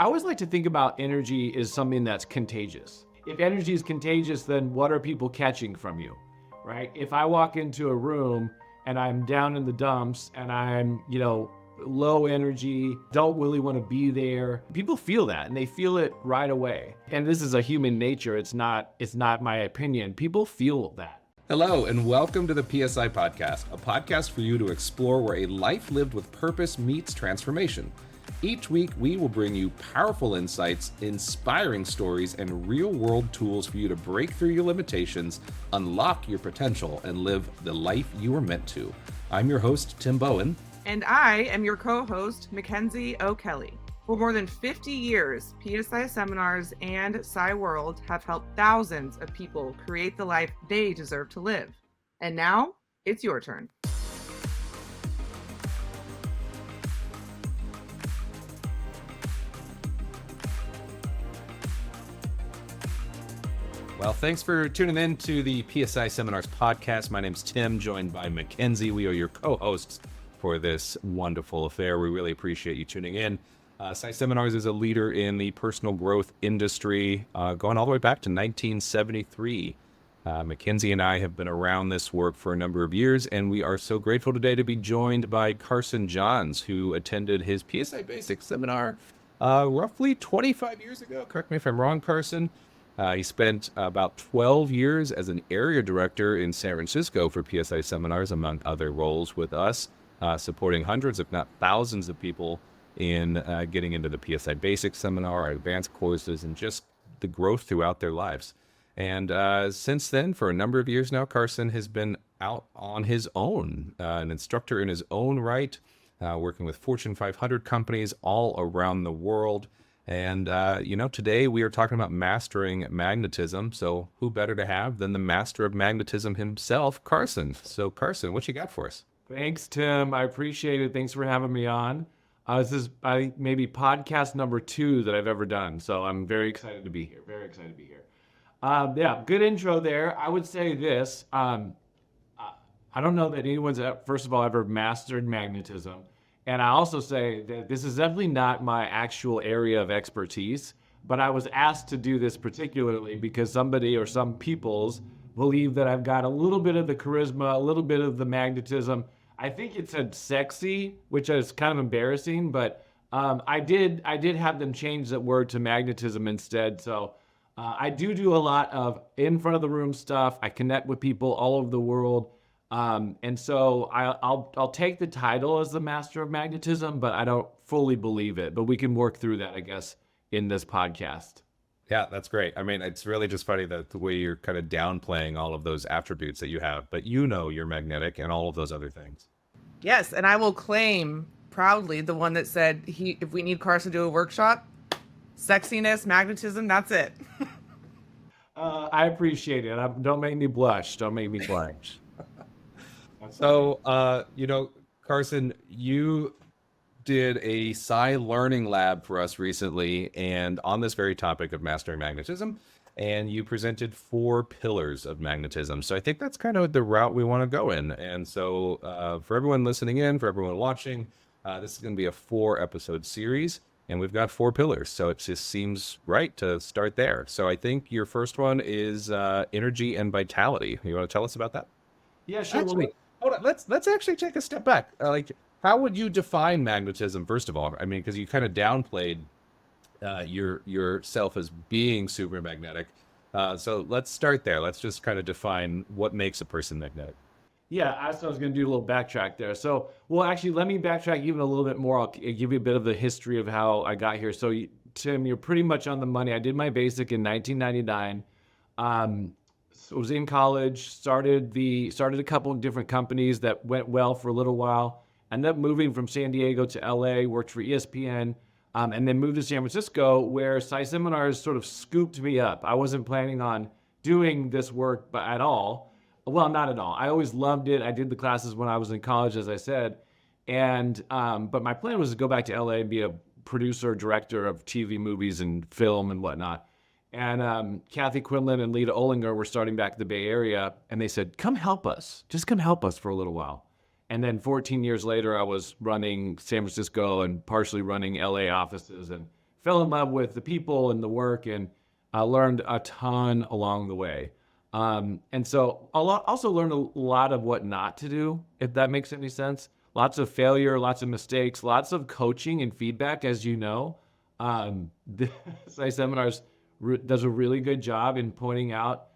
I always like to think about energy as something that's contagious. If energy is contagious, then what are people catching from you, right? If I walk into a room and I'm down in the dumps and I'm, low energy, don't really want to be there, people feel that and they feel it right away. And this is a human nature. It's not my opinion. People feel that. Hello, and welcome to the PSI Podcast, a podcast for you to explore where a life lived with purpose meets transformation. Each week, we will bring you powerful insights, inspiring stories, and real-world tools for you to break through your limitations, unlock your potential, and live the life you were meant to. I'm your host, Tim Bowen. And I am your co-host, Mackenzie O'Kelly. For more than 50 years, PSI Seminars and Psy World have helped thousands of people create the life they deserve to live. And now, it's your turn. Well, thanks for tuning in to the PSI Seminars podcast. My name's Tim, joined by Mackenzie. We are your co-hosts for this wonderful affair. We really appreciate you tuning in. PSI Seminars is a leader in the personal growth industry, going all the way back to 1973. Mackenzie and I have been around this work for a number of years, and we are so grateful today to be joined by Carson Johns, who attended his PSI Basics seminar roughly 25 years ago. Correct me if I'm wrong, Carson. He spent about 12 years as an area director in San Francisco for PSI Seminars, among other roles with us, supporting hundreds, if not thousands of people in getting into the PSI Basics seminar, our advanced courses, and just the growth throughout their lives. And since then, for a number of years now, Carson has been out on his own, an instructor in his own right, working with Fortune 500 companies all around the world. And, today we are talking about mastering magnetism. So who better to have than the master of magnetism himself, Carson? So Carson, what you got for us? Thanks, Tim. I appreciate it. Thanks for having me on. This is maybe podcast number 2 that I've ever done. So I'm very excited to be here. Very excited to be here. Good intro there. I would say this. I don't know that anyone's, first of all, ever mastered magnetism. And I also say that this is definitely not my actual area of expertise, but I was asked to do this particularly because somebody or some peoples believe that I've got a little bit of the charisma, a little bit of the magnetism. I think it said sexy, which is kind of embarrassing, but I did have them change that word to magnetism instead. So I do a lot of in front of the room stuff. I connect with people all over the world. And so I'll take the title as the master of magnetism, but I don't fully believe it. But we can work through that, I guess, in this podcast. Yeah, that's great. I mean, it's really just funny that the way you're kind of downplaying all of those attributes that you have, but you're magnetic and all of those other things. Yes, and I will claim proudly the one that said, if we need Carson to do a workshop, sexiness, magnetism, that's it. I appreciate it. Don't make me blush. Don't make me blush. So, Carson, you did a Psy Learning Lab for us recently, and on this very topic of mastering magnetism, and you presented 4 pillars of magnetism. So I think that's kind of the route we want to go in. And so for everyone listening in, for everyone watching, this is going to be a 4-episode series, and we've got 4 pillars. So it just seems right to start there. So I think your first one is energy and vitality. You want to tell us about that? Yeah, sure. Actually, hold on. Let's actually take a step back. How would you define magnetism, first of all? I mean, because you kind of downplayed yourself as being super magnetic. So let's start there. Let's just kind of define what makes a person magnetic. Yeah, I was going to do a little backtrack there. So, actually, let me backtrack even a little bit more. I'll give you a bit of the history of how I got here. So, Tim, you're pretty much on the money. I did my basic in 1999. I was in college, started a couple of different companies that went well for a little while. Ended up moving from San Diego to LA, worked for ESPN, and then moved to San Francisco, where Psy Seminars sort of scooped me up. I wasn't planning on doing this work at all. Well, not at all. I always loved it. I did the classes when I was in college, as I said. And but my plan was to go back to LA and be a producer, director of TV, movies, and film and whatnot. And Kathy Quinlan and Lita Olinger were starting back in the Bay Area, and they said, come help us. Just come help us for a little while. And then 14 years later, I was running San Francisco and partially running LA offices and fell in love with the people and the work, and learned a ton along the way. And so also learned a lot of what not to do, if that makes any sense. Lots of failure, lots of mistakes, lots of coaching and feedback, as you know. The PSI Seminars does a really good job in pointing out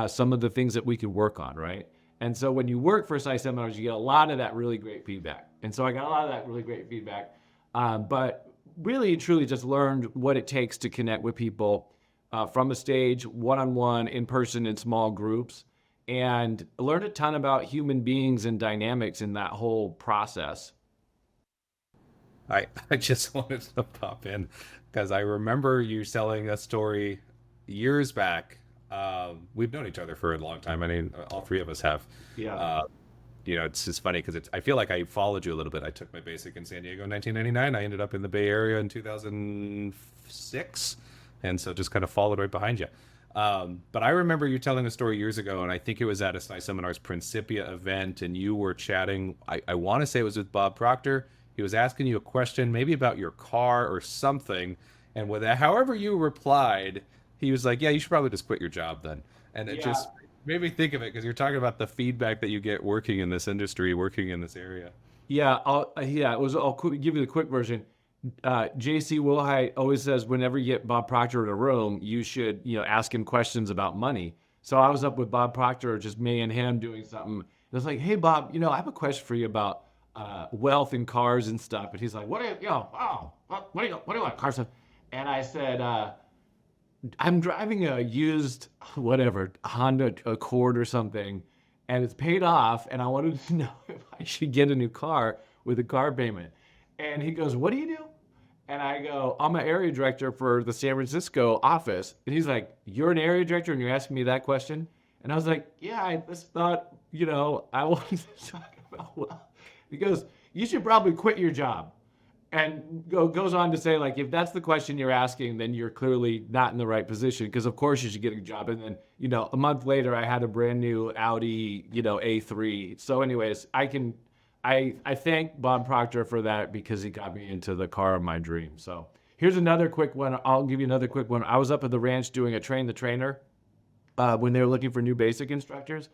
some of the things that we could work on, right? And so when you work for PSI Seminars, you get a lot of that really great feedback. And so I got a lot of that really great feedback, but really and truly just learned what it takes to connect with people from a stage, one-on-one, in person, in small groups, and learned a ton about human beings and dynamics in that whole process. I just wanted to pop in because I remember you telling a story years back. We've known each other for a long time. I mean, all three of us have. Yeah. It's just funny because I feel like I followed you a little bit. I took my basic in San Diego in 1999. I ended up in the Bay Area in 2006. And so just kind of followed right behind you. But I remember you telling a story years ago, and I think it was at a PSI Seminars Principia event, and you were chatting, I want to say it was with Bob Proctor. He was asking you a question, maybe about your car or something. And with that, however you replied, he was like, yeah, you should probably just quit your job then. And it just made me think of it because you're talking about the feedback that you get working in this industry, working in this area. Yeah, I'll give you the quick version. JC Wilhite always says whenever you get Bob Proctor in a room, you should, ask him questions about money. So I was up with Bob Proctor, just me and him doing something. And I was like, hey, Bob, I have a question for you about wealth and cars and stuff. And he's like, what do you want, Carson? And I said, I'm driving a used, Honda Accord or something, and it's paid off, and I wanted to know if I should get a new car with a car payment. And he goes, what do you do? And I go, I'm an area director for the San Francisco office. And he's like, you're an area director and you're asking me that question? And I was like, yeah, I just thought, I wanted to talk about wealth. He goes, you should probably quit your job. And goes on to say, like, if that's the question you're asking, then you're clearly not in the right position, because of course you should get a job. And then, a month later, I had a brand new Audi, A3. So anyways, I thank Bob Proctor for that, because he got me into the car of my dreams. So here's another quick one. I'll give you another quick one. I was up at the ranch doing a train the trainer when they were looking for new basic instructors.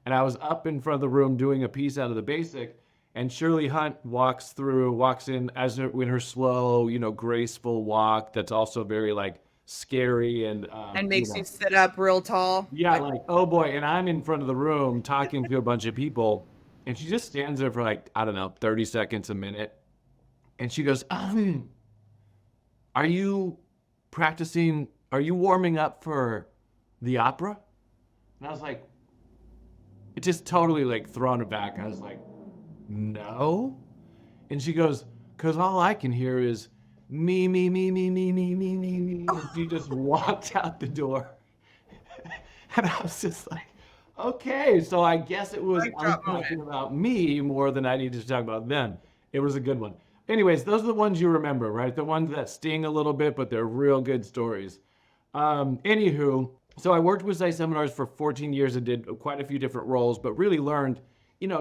And I was up in front of the room doing a piece out of the basic. And Shirley Hunt walks in in her slow, graceful walk. That's also very scary and makes you sit up real tall. Yeah, oh boy. And I'm in front of the room talking to a bunch of people. And she just stands there for 30 seconds, a minute. And she goes, are you warming up for the opera? And I was like, it just totally thrown it back. I was like, no. And she goes, because all I can hear is me. And she just walked out the door. And I was just like, okay, so I guess it was talking about me more than I needed to talk about them. It was a good one. Anyways, those are the ones you remember, right? The ones that sting a little bit, but they're real good stories. Anywho, so I worked with PSI Seminars for 14 years and did quite a few different roles, but really learned,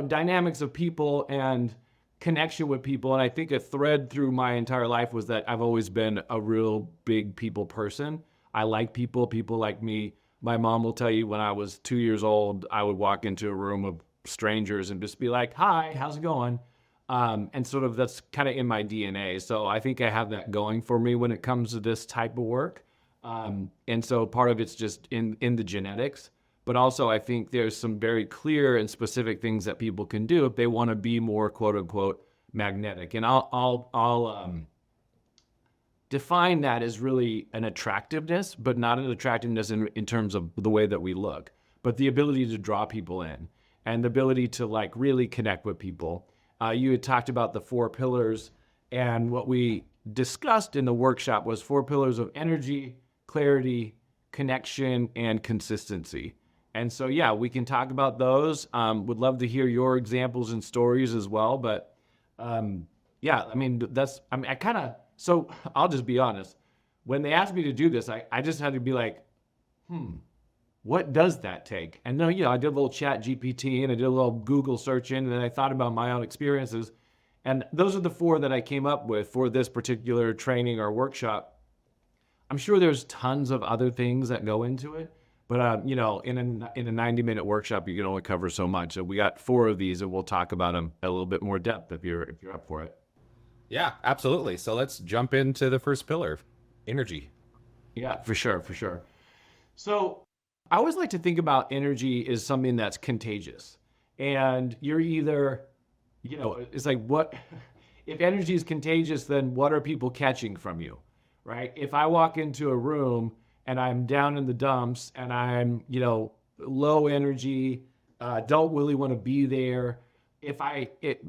dynamics of people and connection with people. And I think a thread through my entire life was that I've always been a real big people person. I like people like me. My mom will tell you when I was 2 years old, I would walk into a room of strangers and just be like, hi, how's it going? And sort of that's kind of in my DNA. So I think I have that going for me when it comes to this type of work. And so part of it's just in the genetics. But also I think there's some very clear and specific things that people can do if they want to be more quote unquote magnetic. And I'll define that as really an attractiveness, but not an attractiveness in terms of the way that we look, but the ability to draw people in and the ability to really connect with people. You had talked about the 4 pillars, and what we discussed in the workshop was 4 pillars of energy, clarity, connection, and consistency. And so, yeah, we can talk about those. Would love to hear your examples and stories as well. But yeah, I mean, so I'll just be honest. When they asked me to do this, I just had to be like, what does that take? And no, I did a little chat GPT and I did a little Google search in, and then I thought about my own experiences. And those are the 4 that I came up with for this particular training or workshop. I'm sure there's tons of other things that go into it, but you know, in a 90-minute workshop, you can only cover so much. So we got 4 of these, and we'll talk about them a little bit more depth if you're up for it. Yeah, absolutely. So let's jump into the first pillar, energy. Yeah, for sure, for sure. So I always like to think about energy as something that's contagious. And you're either, you know, it's like what, if energy is contagious, then what are people catching from you, right? If I walk into a room and I'm down in the dumps and I'm, you know, low energy, don't really want to be there,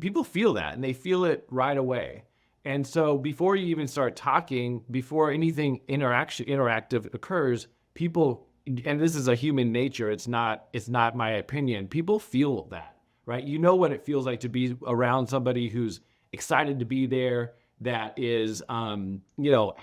people feel that and they feel it right away. And so before you even start talking, before anything interactive occurs, people, and this is a human nature, it's not my opinion, people feel that, right? You know what it feels like to be around somebody who's excited to be there, that is, you know,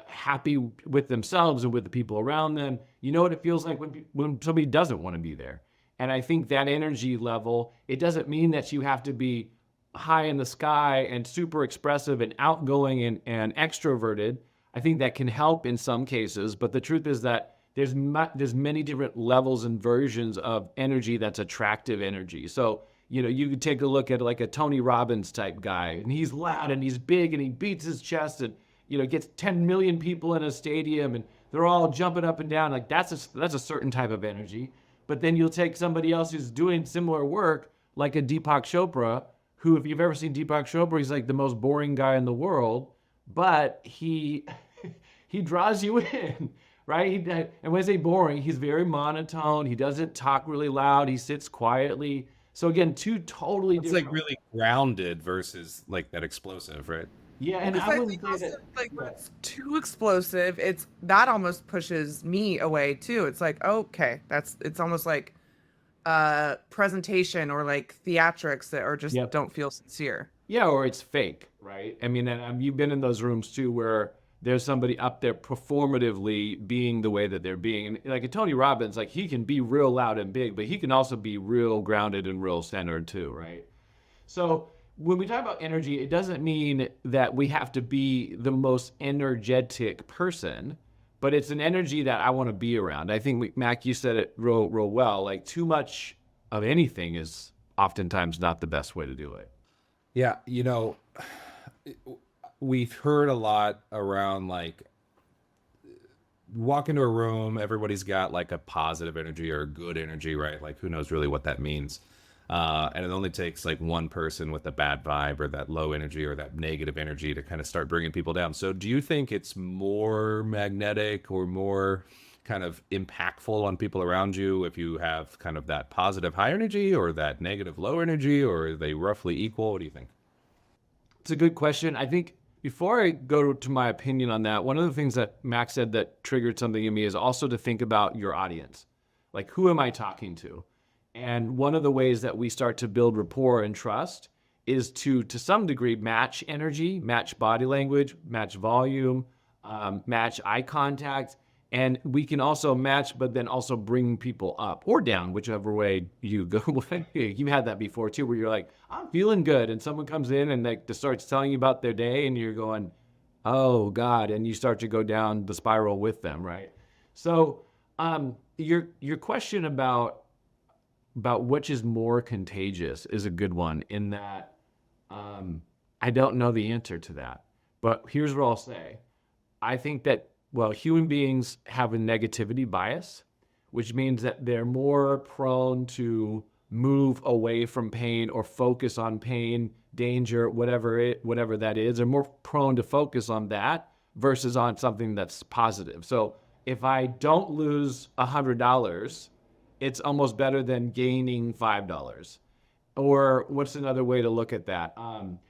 happy with themselves and with the people around them. You know what it feels like when somebody doesn't want to be there. And I think that energy level, it doesn't mean that you have to be high in the sky and super expressive and outgoing and extroverted. I think that can help in some cases, but the truth is that there's many different levels and versions of energy that's attractive energy. So, you know, you could take a look at like a Tony Robbins type guy, and he's loud and he's big and he beats his chest and, you know, gets 10 million people in a stadium and they're all jumping up and down. Like that's a certain type of energy. But then you'll take somebody else who's doing similar work, like a Deepak Chopra, who, if you've ever seen Deepak Chopra, he's like the most boring guy in the world, but he draws you in, right? And when I say boring, he's very monotone. He doesn't talk really loud. He sits quietly. So again, 2 totally different. It's like really grounded versus like that explosive, right? Yeah, and Because I I wouldn't think say also, that. like, when Yeah. it's too explosive, that almost pushes me away too. It's like, okay, it's almost like presentation or like theatrics that are just Yep. don't feel sincere. Yeah, or it's fake, right? I mean, and you've been in those rooms too where there's somebody up there performatively being the way that they're being. And like a Tony Robbins, like he can be real loud and big, but he can also be real grounded and real centered too, right? So when we talk about energy, it doesn't mean that we have to be the most energetic person, but it's an energy that I want to be around. I think, Mac, you said it real well. Like too much of anything is oftentimes not the best way to do it. Yeah, you know, we've heard a lot around like walk into a room, everybody's got like a positive energy or a good energy, right? Like who knows really what that means. And it only takes like one person with a bad vibe or that low energy or that negative energy to kind of start bringing people down. So do you think it's more magnetic or more kind of impactful on people around you if you have kind of that positive high energy or that negative low energy, or are they roughly equal? What do you think? It's a good question. I think before I go to my opinion on that, one of the things that Max said that triggered something in me is also to think about your audience. Like, who am I talking to? And one of the ways that we start to build rapport and trust is to some degree, match energy, match body language, match volume, match eye contact. And we can also match, but then also bring people up or down, whichever way you go. You had that before too, where you're like, I'm feeling good. And someone comes in and like starts telling you about their day and you're going, oh God. And you start to go down the spiral with them, right? So your question about which is more contagious is a good one in that I don't know the answer to that. But here's what I'll say. I think that, well, human beings have a negativity bias, which means that they're more prone to move away from pain or focus on pain, danger, whatever that is. They're more prone to focus on that versus on something that's positive. So if I don't lose $100, it's almost better than gaining $5. Or what's another way to look at that?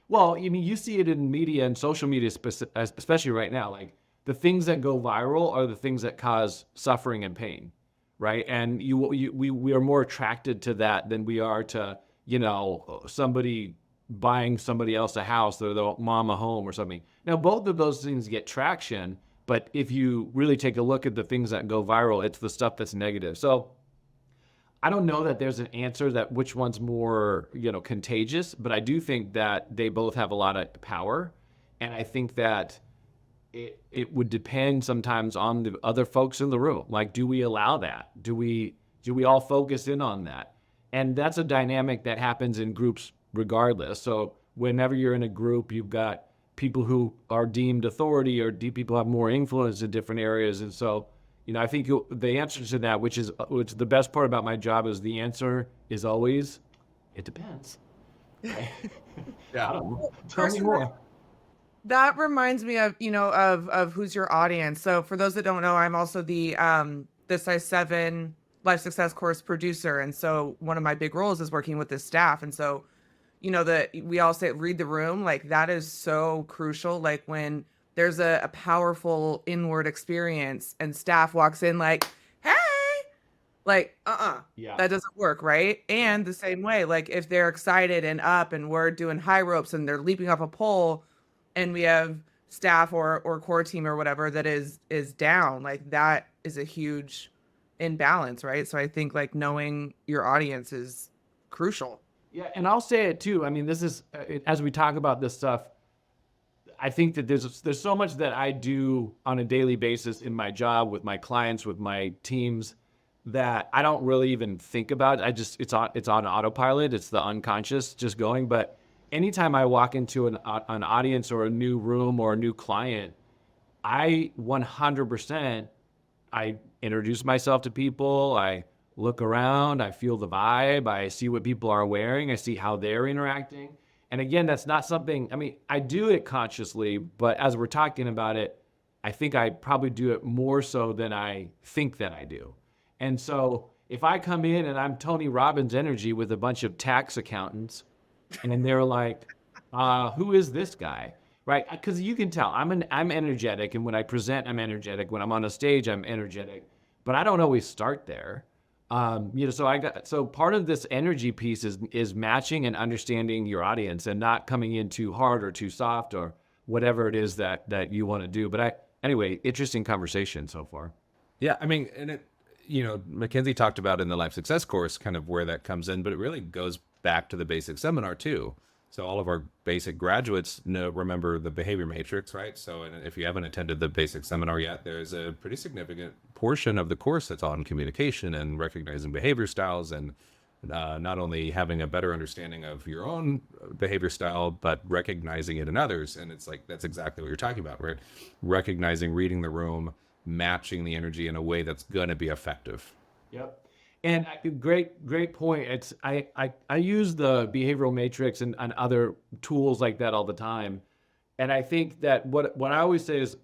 Well, I mean, you see it in media and social media, especially right now. Like, the things that go viral are the things that cause suffering and pain, right? And we are more attracted to that than we are to, you know, somebody buying somebody else a house or the mom a home or something. Now, both of those things get traction, but if you really take a look at the things that go viral, it's the stuff that's negative. So I don't know that there's an answer that which one's more, you know, contagious, but I do think that they both have a lot of power. And I think that it would depend sometimes on the other folks in the room. Like, do we allow that? Do we all focus in on that? And that's a dynamic that happens in groups regardless. So whenever you're in a group, you've got people who are deemed authority, or people have more influence in different areas. And so, I think the answer to that, which is the best part about my job, is the answer is always, it depends. Yeah. I don't know. Tell me more. That reminds me of, of who's your audience. So for those that don't know, I'm also the Size 7 Life Success course producer. And so one of my big roles is working with the staff. And so, that we all say, read the room, like that is so crucial. Like when there's a powerful inward experience and staff walks in like, hey, like, Yeah. that doesn't work, right? And the same way, like if they're excited and up and we're doing high ropes and they're leaping off a pole, and we have staff or core team or whatever that is down, like that is a huge imbalance, right? So I think like knowing your audience is crucial. Yeah, and I'll say it too. I mean, this is as we talk about this stuff, I think that there's so much that I do on a daily basis in my job with my clients, with my teams, that I don't really even think about. It's on autopilot. It's the unconscious just going. But anytime I walk into an audience or a new room or a new client, I 100%, I introduce myself to people. I look around, I feel the vibe, I see what people are wearing, I see how they're interacting. And again, that's not something, I mean, I do it consciously, but as we're talking about it, I think I probably do it more so than I think that I do. And so if I come in and I'm Tony Robbins energy with a bunch of tax accountants, and they're like, who is this guy? Right? Because you can tell I'm energetic, and when I present, I'm energetic. When I'm on a stage, I'm energetic, but I don't always start there. So part of this energy piece is matching and understanding your audience and not coming in too hard or too soft or whatever it is that you want to do. But anyway, interesting conversation so far. Yeah, I mean, and it, Mackenzie talked about in the Life Success course kind of where that comes in, but it really goes back to the basic seminar too. So all of our basic graduates remember the behavior matrix, right? So if you haven't attended the basic seminar yet, there's a pretty significant portion of the course that's on communication and recognizing behavior styles, and not only having a better understanding of your own behavior style, but recognizing it in others. And it's like, that's exactly what you're talking about, right? Recognizing, reading the room, matching the energy in a way that's going to be effective. Yep. And great point. It's I use the behavioral matrix and other tools like that all the time. And I think that what I always say is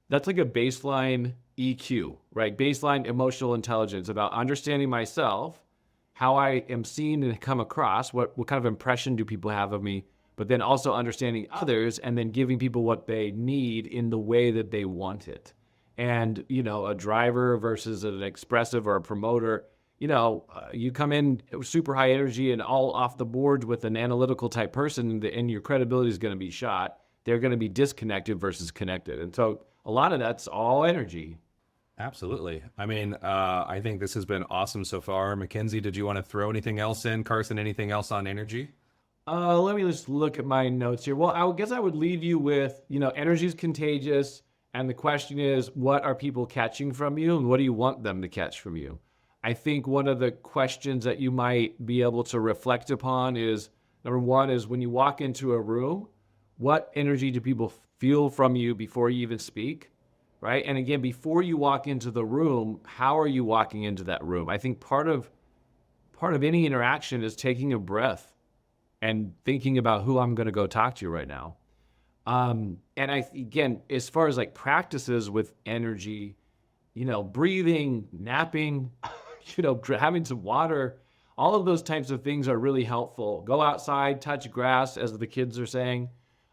that's like a baseline EQ, right? Baseline emotional intelligence, about understanding myself, how I am seen and come across, what kind of impression do people have of me, but then also understanding others and then giving people what they need in the way that they want it. And, a driver versus an expressive or a promoter, you come in super high energy and all off the board with an analytical type person, and your credibility is going to be shot. They're going to be disconnected versus connected. And so a lot of that's all energy. Absolutely. I mean, I think this has been awesome so far. Mackenzie, did you want to throw anything else in? Carson, anything else on energy? Let me just look at my notes here. Well, I guess I would leave you with, energy is contagious. And the question is, what are people catching from you, and what do you want them to catch from you? I think one of the questions that you might be able to reflect upon is, number one is, when you walk into a room, what energy do people feel from you before you even speak, right? And again, before you walk into the room, how are you walking into that room? I think part of any interaction is taking a breath and thinking about who I'm going to go talk to right now. And again, as far as like practices with energy, breathing, napping, having some water, all of those types of things are really helpful. Go outside, touch grass, as the kids are saying.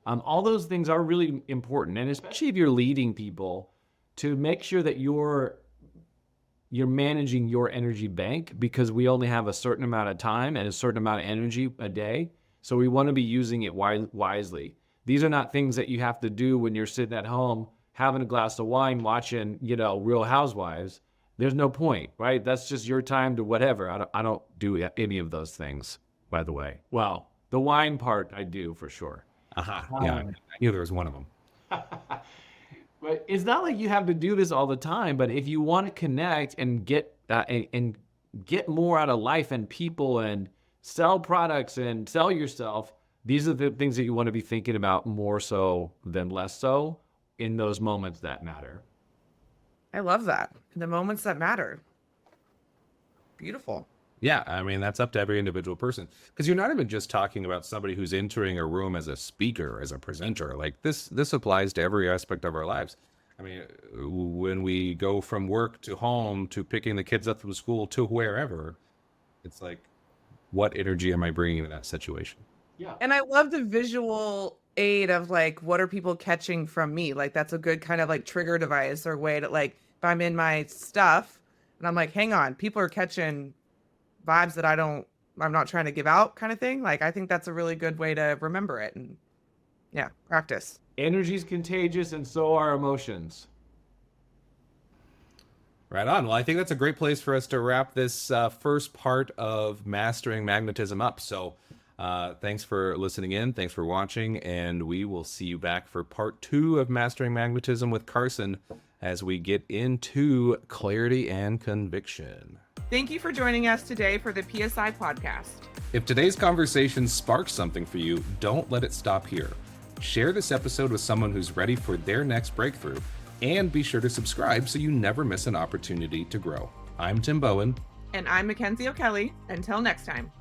All those things are really important. And especially if you're leading people, to make sure that you're managing your energy bank, because we only have a certain amount of time and a certain amount of energy a day. So we want to be using it wisely. These are not things that you have to do when you're sitting at home having a glass of wine watching, Real Housewives. There's no point, right? That's just your time to whatever. I don't do any of those things, by the way. Well, the wine part I do for sure. Yeah, I knew there was one of them. But it's not like you have to do this all the time, but if you want to connect and get more out of life and people and sell products and sell yourself, these are the things that you want to be thinking about more so than less so in those moments that matter. I love that. The moments that matter. Beautiful. Yeah, I mean, that's up to every individual person. Because you're not even just talking about somebody who's entering a room as a speaker, as a presenter. Like this applies to every aspect of our lives. I mean, when we go from work to home to picking the kids up from school to wherever, it's like, what energy am I bringing to that situation? Yeah. And I love the visual aid of like, what are people catching from me? Like, that's a good kind of like trigger device or way to like, if I'm in my stuff and I'm like, hang on, people are catching vibes that I'm not trying to give out kind of thing. Like, I think that's a really good way to remember it. And yeah, practice. Energy's contagious and so are emotions. Right on. Well, I think that's a great place for us to wrap this first part of Mastering Magnetism up. So thanks for listening in. Thanks for watching. And we will see you back for part 2 of Mastering Magnetism with Carson as we get into clarity and conviction. Thank you for joining us today for the PSI Podcast. If today's conversation sparks something for you, don't let it stop here. Share this episode with someone who's ready for their next breakthrough, and be sure to subscribe so you never miss an opportunity to grow. I'm Tim Bowen. And I'm Mackenzie O'Kelly. Until next time.